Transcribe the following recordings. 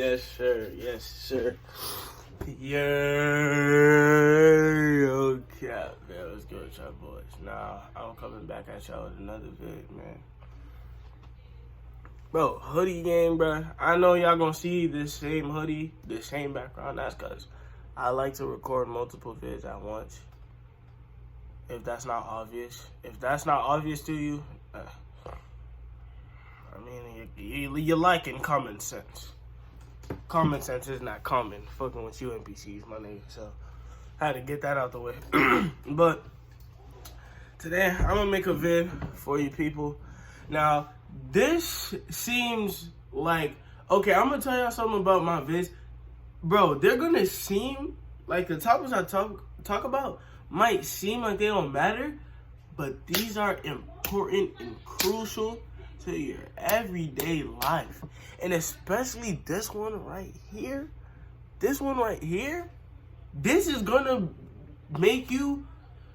Yes, sir. Yes, sir. Yeah. Okay, man. Let's go with y'all boys. Nah, I'm coming back at y'all with another vid, man. Bro, hoodie game, bro. I know y'all gonna see this same hoodie, this same background. That's because I like to record multiple vids at once. If that's not obvious. If that's not obvious to you, I mean, you're liking common sense. Common sense is not common. Fucking with you NPCs, my nigga. So, I had to get that out the way. But, today, I'm gonna make a vid for you people. Now, this seems like, okay, I'm gonna tell y'all something about my vids. Bro, they're gonna seem like the topics I talk about might seem like they don't matter, but these are important and crucial to your everyday life. And especially this one right here. This one right here. This is gonna make you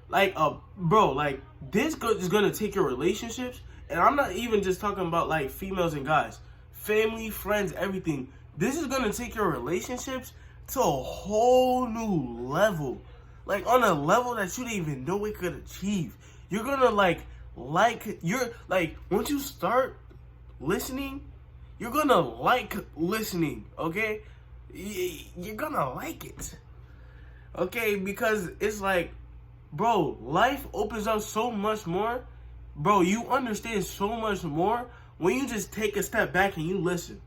like like this is gonna take your relationships. And I'm not even just talking about like females and guys, family, friends, everything. This is gonna take your relationships to a whole new level. Like on a level that you didn't even know it could achieve. You're gonna once you start listening, you're gonna like listening, okay? You're gonna like it, okay? Because it's like, bro, life opens up so much more. Bro, you understand so much more when you just take a step back and you listen.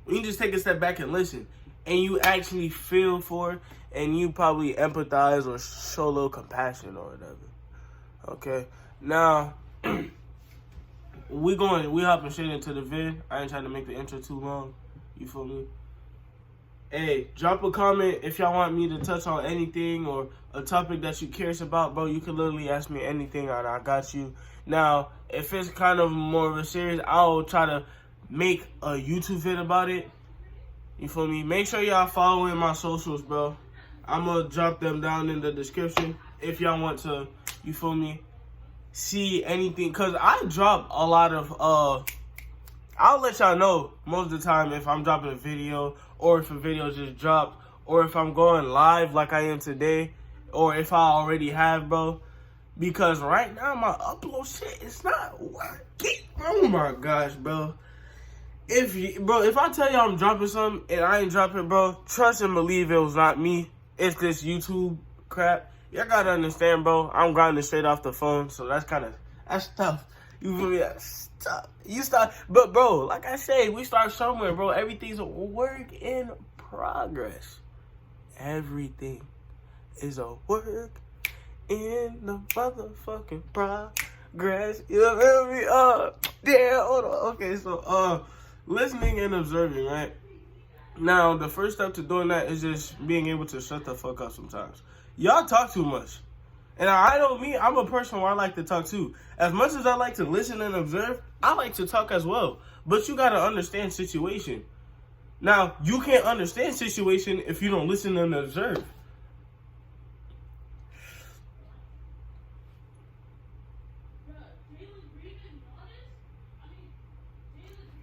When you just take a step back and listen, and you actually feel for it, and you probably empathize or show a little compassion or whatever. Okay? Now, we hopping straight into the vid. I ain't trying to make the intro too long. You feel me? Hey, drop a comment if y'all want me to touch on anything or a topic that you curious about, bro. You can literally ask me anything and I got you. Now, if it's kind of more of a series, I'll try to make a YouTube vid about it. You feel me? Make sure y'all following my socials, bro. I'm gonna drop them down in the description if y'all want to, you feel me, see anything. Cause I drop a lot of I'll let y'all know most of the time if I'm dropping a video or if a video just dropped or if I'm going live like I am today or if I already have, bro. Because right now my upload shit is not working. Oh my gosh, bro. If I tell y'all I'm dropping something and I ain't dropping, bro, trust and believe it was not me. It's this YouTube crap. Y'all gotta understand, bro. I'm grinding straight off the phone, so that's tough. You feel me? That's tough. But bro, like I say, we start somewhere, bro. Everything's a work in progress. Everything is a work in the motherfucking progress. You feel me? Yeah, hold on. Okay, so listening and observing, right? Now, the first step to doing that is just being able to shut the fuck up sometimes. Y'all talk too much. And I'm a person where I like to talk too. As much as I like to listen and observe, I like to talk as well. But you gotta understand situation. Now, you can't understand situation if you don't listen and observe.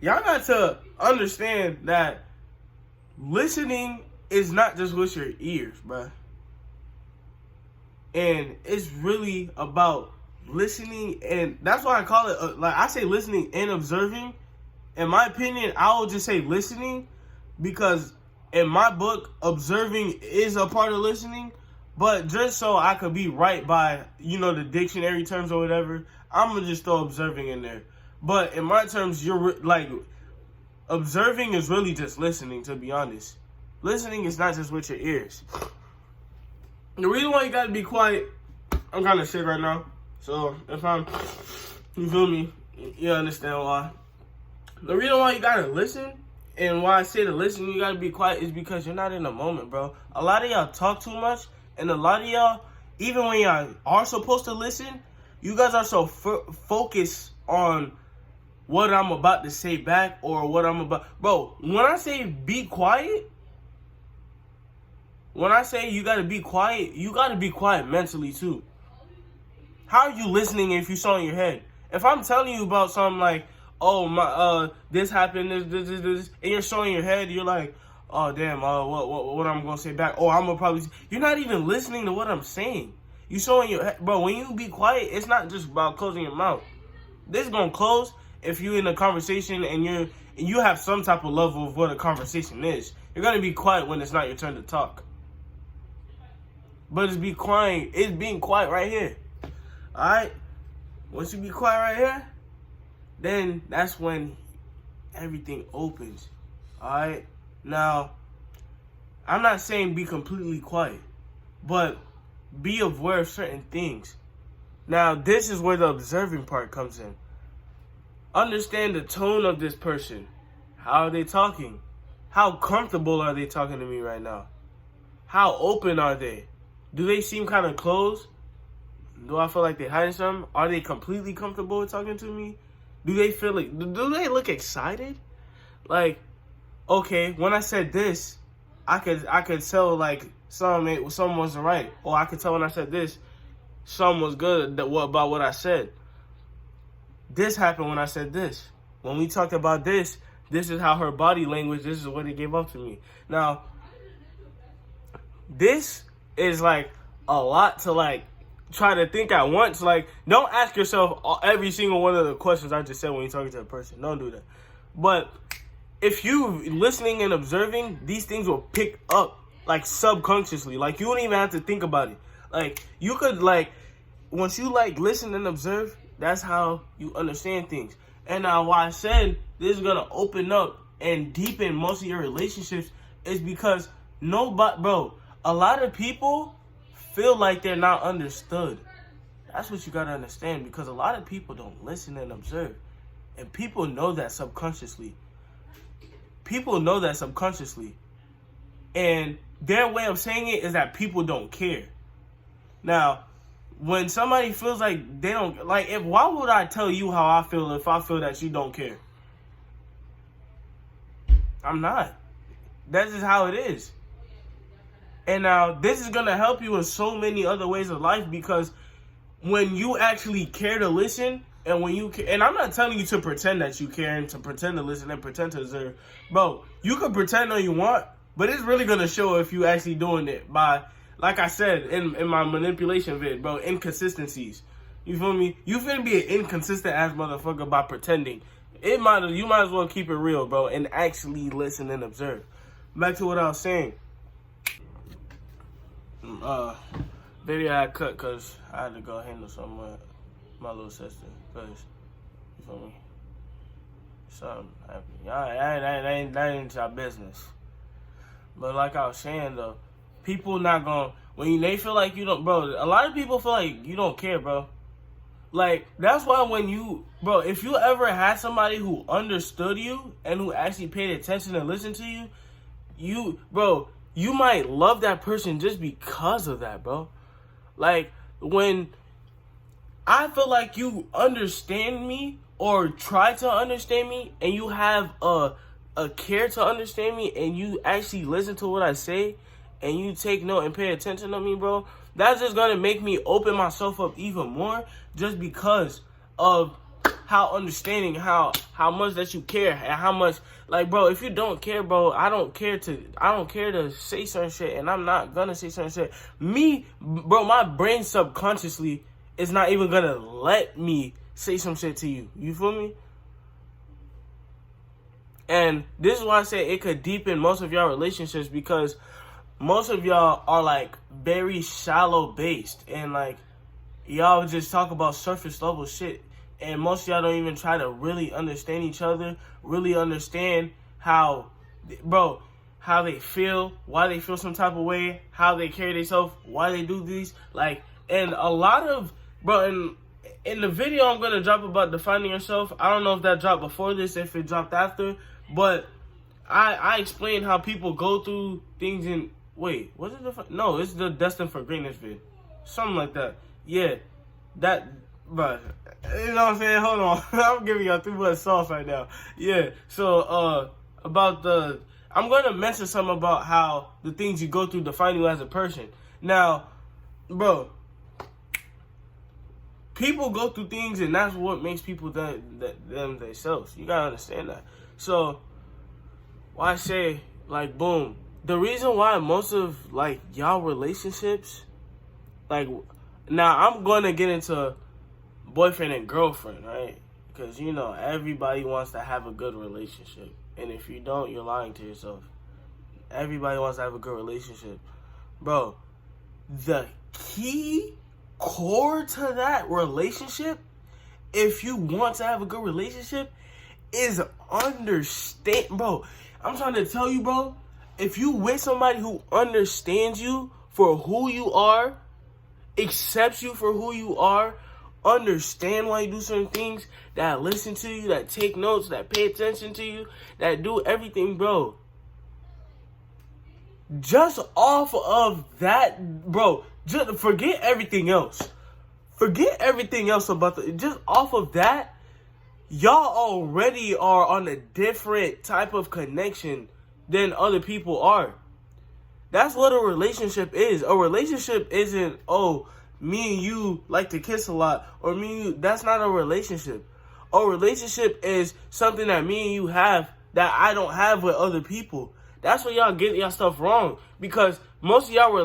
Y'all got to understand that listening is not just with your ears, bruh. And it's really about listening, and that's why I call it, I say listening and observing. In my opinion, I will just say listening because in my book, observing is a part of listening. But just so I could be right by, the dictionary terms or whatever, I'm going to just throw observing in there. But in my terms, observing is really just listening, to be honest. Listening is not just with your ears. The reason why you gotta be quiet, I'm kind of sick right now. So you feel me? You understand why. The reason why you gotta listen and why I say to listen, you gotta be quiet is because you're not in the moment, bro. A lot of y'all talk too much, and a lot of y'all, even when y'all are supposed to listen, you guys are so focused on what I'm about to say back or what I'm about. Bro, when I say be quiet, when I say you gotta be quiet mentally too. How are you listening if you saw in your head? If I'm telling you about something like, oh my, this happened, this, and you're showing your head, you're like, oh damn, what I'm gonna say back? Oh, I'm gonna probably. You're not even listening to what I'm saying. You showing your head, bro. When you be quiet, it's not just about closing your mouth. This is gonna close if you're in a conversation and you have some type of level of what a conversation is. You're gonna be quiet when it's not your turn to talk. But it's being quiet right here. Alright? Once you be quiet right here, then that's when everything opens. Alright? Now, I'm not saying be completely quiet, but be aware of certain things. Now, this is where the observing part comes in. Understand the tone of this person. How are they talking? How comfortable are they talking to me right now? How open are they? Do they seem kind of closed? Do I feel like they're hiding something? Are they completely comfortable with talking to me? Do they feel like, do they look excited? Like, okay, when I said this, I could tell like something wasn't right. Or I could tell when I said this, something was good about what I said. This happened when I said this. When we talked about this is how her body language, this is what it gave up to me. Now, this is like a lot to like try to think at once. Like, don't ask yourself every single one of the questions I just said when you're talking to a person. Don't do that. But if you listening and observing, these things will pick up like subconsciously. Like, you don't even have to think about it. Like, you could like, once you like listen and observe, that's how you understand things. And now why I said this is gonna open up and deepen most of your relationships is because a lot of people feel like they're not understood. That's what you gotta understand, because a lot of people don't listen and observe. And people know that subconsciously. And their way of saying it is that people don't care. Now, when somebody feels like they don't, like, why would I tell you how I feel if I feel that you don't care? I'm not. That's just how it is. And now, this is going to help you in so many other ways of life, because when you actually care to listen, and when you care, and I'm not telling you to pretend that you care and to pretend to listen and pretend to observe. Bro, you can pretend all you want, but it's really going to show if you actually doing it by, like I said in my manipulation vid, bro, inconsistencies. You feel me? You finna be an inconsistent ass motherfucker by pretending. You might as well keep it real, bro, and actually listen and observe. Back to what I was saying. Video I cut because I had to go handle something with my little sister. Because, you feel me? Something happened. That ain't your business. But like I was saying, though, people not gonna, when they feel like you don't, bro, a lot of people feel like you don't care, bro. Like, that's why when you, bro, if you ever had somebody who understood you and who actually paid attention and listened to you, bro, you might love that person just because of that, bro. Like, when I feel like you understand me or try to understand me and you have a care to understand me and you actually listen to what I say and you take note and pay attention to me, bro, that's just going to make me open myself up even more, just because of how understanding, how much that you care, and how much, like, bro, if you don't care, bro, I don't care to say certain shit, and I'm not gonna say certain shit. Me, bro, my brain subconsciously is not even gonna let me say some shit to you. You feel me? And this is why I say it could deepen most of y'all relationships, because most of y'all are like very shallow based, and like y'all just talk about surface level shit. And most of y'all don't even try to really understand each other, really understand how they feel, why they feel some type of way, how they carry themselves, why they do these. Like, and a lot of, bro, in the video I'm going to drop about defining yourself, I don't know if that dropped before this, if it dropped after, but I explained how people go through things in, wait, was it no, it's the Destined for Greatness vid. Something like that. Yeah, that, but you know what I'm saying? Hold on. I'm giving y'all too much sauce right now. Yeah. So, I'm going to mention something about how the things you go through define you as a person. Now, bro, people go through things, and that's what makes people them themselves. You gotta understand that. So, why I say, like, boom. The reason why most of, like, y'all relationships, like, now I'm gonna get into boyfriend and girlfriend, right? Because, you know, everybody wants to have a good relationship. And if you don't, you're lying to yourself. Everybody wants to have a good relationship. Bro, the key core to that relationship, if you want to have a good relationship, is understand. Bro, I'm trying to tell you, bro, if you with somebody who understands you for who you are, accepts you for who you are, understand why you do certain things, that listen to you, that take notes, that pay attention to you, that do everything, bro. Just off of that, bro, just forget everything else. Forget everything else about just off of that, y'all already are on a different type of connection than other people are. That's what a relationship is. A relationship isn't, oh, me and you like to kiss a lot, or me and you. That's not a relationship. A relationship is something that me and you have that I don't have with other people. That's where y'all get y'all stuff wrong. Because most of y'all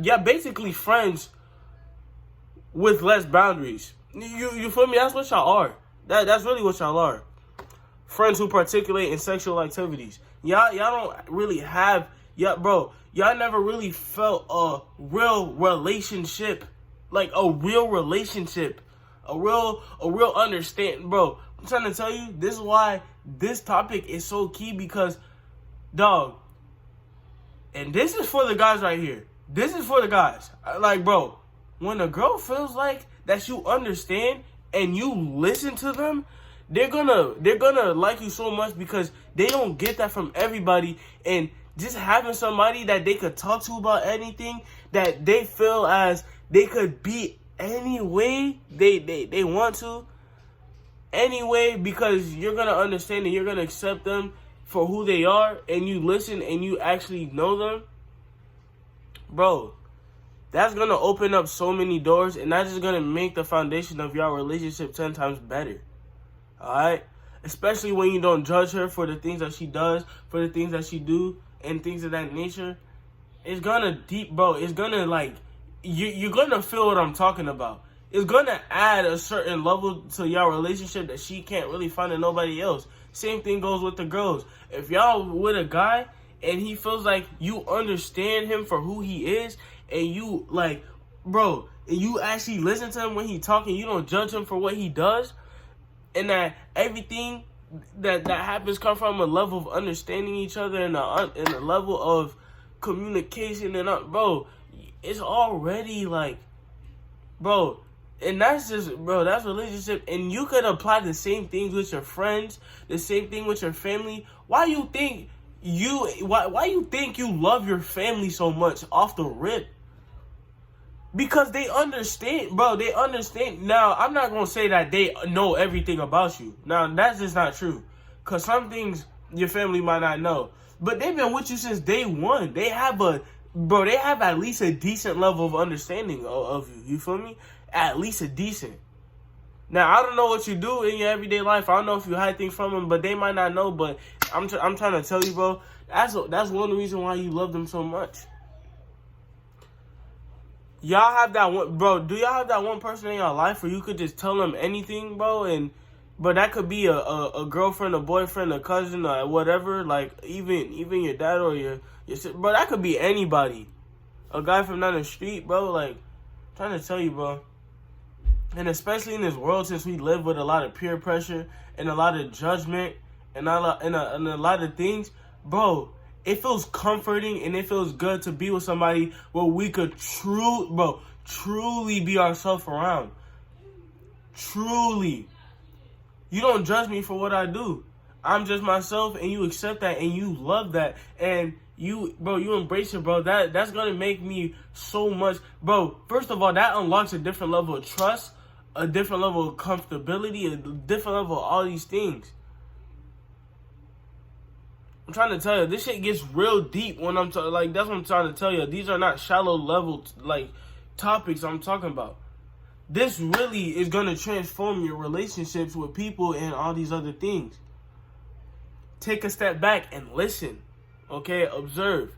y'all basically friends with less boundaries. You feel me? That's what y'all are. That's really what y'all are. Friends who particulate in sexual activities. Y'all don't really have, y'all never really felt a real relationship. Like a real relationship. A real understand. Bro, I'm trying to tell you, this is why this topic is so key, because, dog, and this is for the guys right here. This is for the guys. Like, bro, when a girl feels like that you understand and you listen to them, they're gonna like you so much, because they don't get that from everybody. And just having somebody that they could talk to about anything, that they feel as they could be any way they want to, anyway, because you're gonna understand and you're gonna accept them for who they are, and you listen and you actually know them, bro, that's gonna open up so many doors, and that's just gonna make the foundation of your relationship 10 times better. Alright? Especially when you don't judge her for the things that she does, for the things that she do, and things of that nature. It's gonna it's gonna, like, you're gonna feel what I'm talking about. It's gonna add a certain level to your relationship that she can't really find in nobody else. Same thing goes with the girls. If y'all with a guy and he feels like you understand him for who he is, and you, like, bro, and you actually listen to him when he talking, you don't judge him for what he does, and that everything that happens come from a level of understanding each other, and a level of communication, and bro, it's already like, bro, and that's just, bro, that's relationship. And you could apply the same things with your friends, the same thing with your family. Why you think you love your family so much off the rip? Because they understand, bro. They understand. Now, I'm not going to say that they know everything about you. Now, that's just not true. Because some things your family might not know. But they've been with you since day one. They have at least a decent level of understanding of you. You feel me? At least a decent. Now, I don't know what you do in your everyday life. I don't know if you hide things from them, but they might not know. But I'm trying to tell you, bro, that's one reason why you love them so much. Y'all have that one, bro. Do y'all have that one person in your life where you could just tell them anything, bro? But that could be a girlfriend, a boyfriend, a cousin, or whatever. Like even your dad or your sister, bro. That could be anybody. A guy from down the street, bro. Like, I'm trying to tell you, bro. And especially in this world, since we live with a lot of peer pressure and a lot of judgment and a lot of things, bro. It feels comforting and it feels good to be with somebody where we could truly be ourselves around. Truly. You don't judge me for what I do. I'm just myself, and you accept that and you love that. And you embrace it, bro. That's going to make me so much. Bro, first of all, that unlocks a different level of trust, a different level of comfortability, a different level of all these things. I'm trying to tell you, this shit gets real deep when I'm like, that's what I'm trying to tell you. These are not shallow level, like, topics I'm talking about. This really is going to transform your relationships with people and all these other things. Take a step back and listen. Okay? Observe.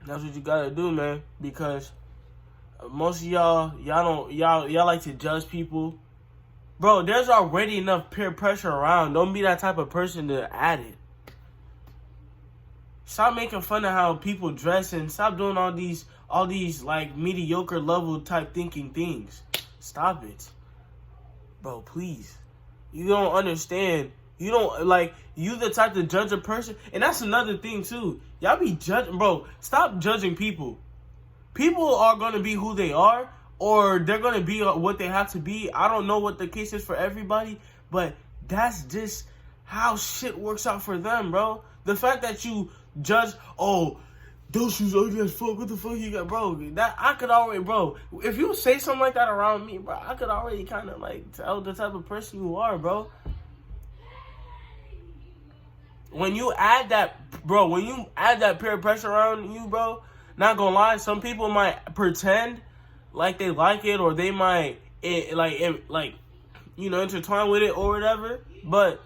That's what you gotta do, man. Because most of y'all like to judge people. Bro, there's already enough peer pressure around. Don't be that type of person to add it. Stop making fun of how people dress and stop doing all these like mediocre level type thinking things. Stop it. Bro, please. You don't understand. You don't, like, you the type to judge a person. And that's another thing, too. Y'all be judging, bro. Stop judging people. People are going to be who they are, or they're going to be what they have to be. I don't know what the case is for everybody, but that's just how shit works out for them, bro. The fact that you judge, oh, those shoes ugly as fuck, what the fuck you got, bro? That I could already, bro. If you say something like that around me, bro, I could already kind of like tell the type of person you are, bro. When you add that, bro, when you add that peer pressure around you, bro, not gonna lie, some people might pretend like they like it, or they might intertwine with it or whatever, but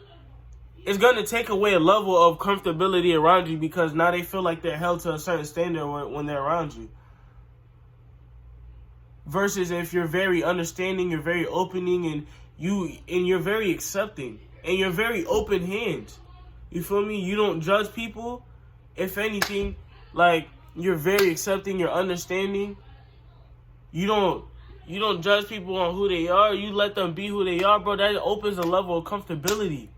it's gonna take away a level of comfortability around you, because now they feel like they're held to a certain standard when they're around you. Versus if you're very understanding, you're very opening, and you're very accepting, and you're very open hands. You feel me? You don't judge people. If anything, like, you're very accepting, you're understanding. You don't judge people on who they are. You let them be who they are, bro. That opens a level of comfortability.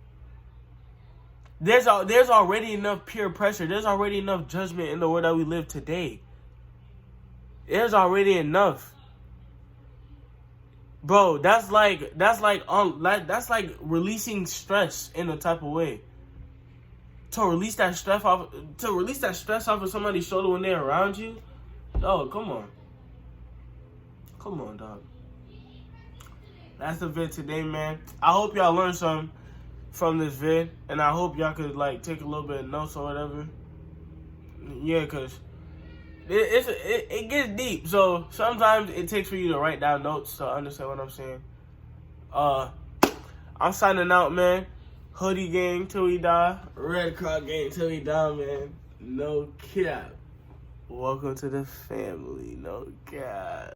There's already enough peer pressure. There's already enough judgment in the world that we live today. There's already enough. Bro, that's like releasing stress in a type of way. To release that stress off of somebody's shoulder when they're around you. Oh, come on. Come on, dog. That's the vid today, man. I hope y'all learned something from this vid, and I hope y'all could like take a little bit of notes or whatever. Yeah, cause it gets deep. So sometimes it takes for you to write down notes to understand what I'm saying. I'm signing out, man. Hoodie gang till we die. Red Croc gang till we die, man. No cap. Welcome to the family. No cap.